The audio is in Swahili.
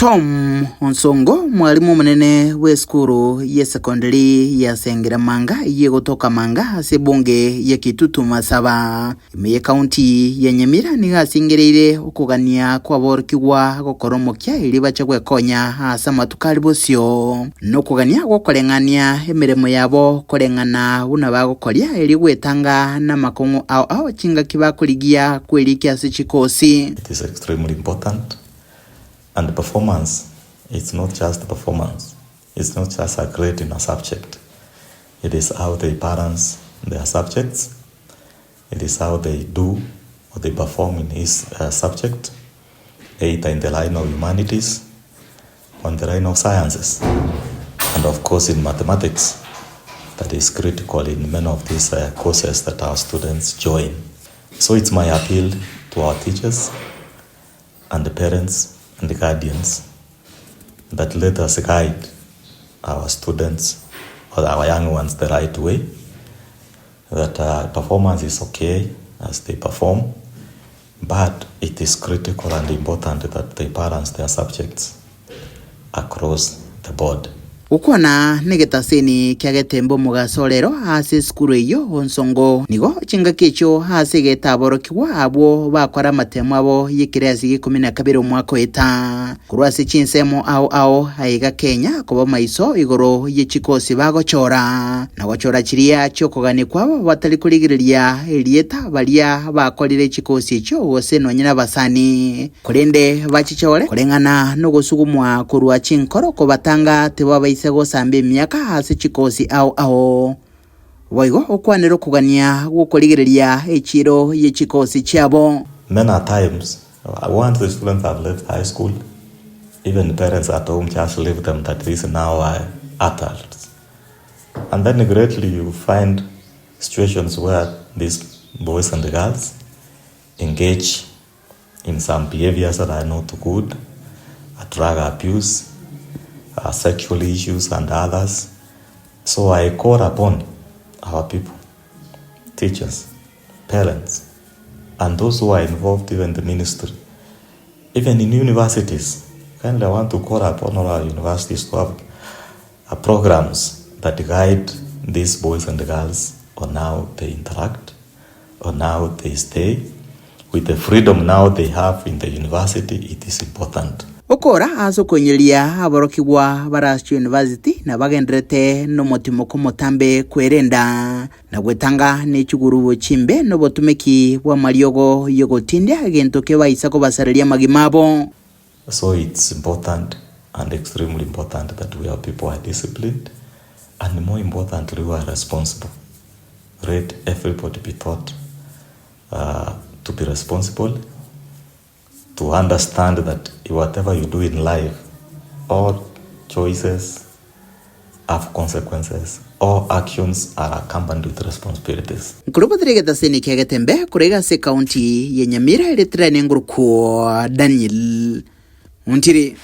Tom Onsongo, mwalimu munene we skuru ya secondary ya Sengera Manga ye gutoka Manga ase bunge ya Kitutu Masaba ime county ya Nyamira ni gasingereire okugania kwa borkigwa gokoromokia iri bacha gwekonya asa matukari bosio no kugania gokorengania emiremo yabo korengana una bagokoria iri gwetanga na makongo ao chinga kibakurigia kwerikia ase chikosi. It is extremely important. And the performance, it's not just the performance. It's not just a grade in a subject. It is how they balance their subjects. It is how they do or they perform in his subject, either in the line of humanities, on the line of sciences, and of course in mathematics. That is critical in many of these courses that our students join. So it's my appeal to our teachers and the parents and the guardians that let us guide our students or our young ones the right way, that performance is okay as they perform, but it is critical and important that they balance their subjects across the board. Ukwana negetaseni kya Getembe mugasorero ase skuru iyo Onsongo nigo chinga kecho ase getaborokiwa abo bakora matemo abo yikirasi 12 mwaka eta kurwase chinsemo ao aiga Kenya kuba maiso igoro yechikosi bagochora na gochora chiria cyo kuganikwa batali kurigireria elieta balia bakorire chikosi cyo gose nonyina basani kurende bachichore kurengana no gusugumwa kurwa chinkoro ko batanga tebaba isego sambe miaka hasi chikosi ao waigo okwanero kugania gukorigereria echiro ye chikosi chabo. Many times once the students have left high school, even the parents at home just leave them that these now are adults, and then greatly you find situations where these boys and girls engage in some behaviors that are not good, drug abuse, sexual issues and others. So I call upon our people, teachers, parents, and those who are involved even in the ministry, even in universities. Kindly I want to call upon all our universities to have programs that guide these boys and girls on how they interact, on how they stay. With the freedom now they have in the university, it is important. Okora aso konyelia aborokigwa Baras University na bagendrete no motimoko motambe kwerenda na gwetanga ne chuguru chimbe no botumeki wa mariogo yogotindia agento ke baisako basareria magimabo. So it's important and extremely important that we have people are disciplined, and more importantly we are responsible. Let everybody be taught to be responsible, to understand that whatever you do in life, all choices have consequences, all actions are accompanied with responsibilities. Kurupa Getaseni kya Getembe kurega se county ya Nyamira eletra nenguruko Daniel Muntiri.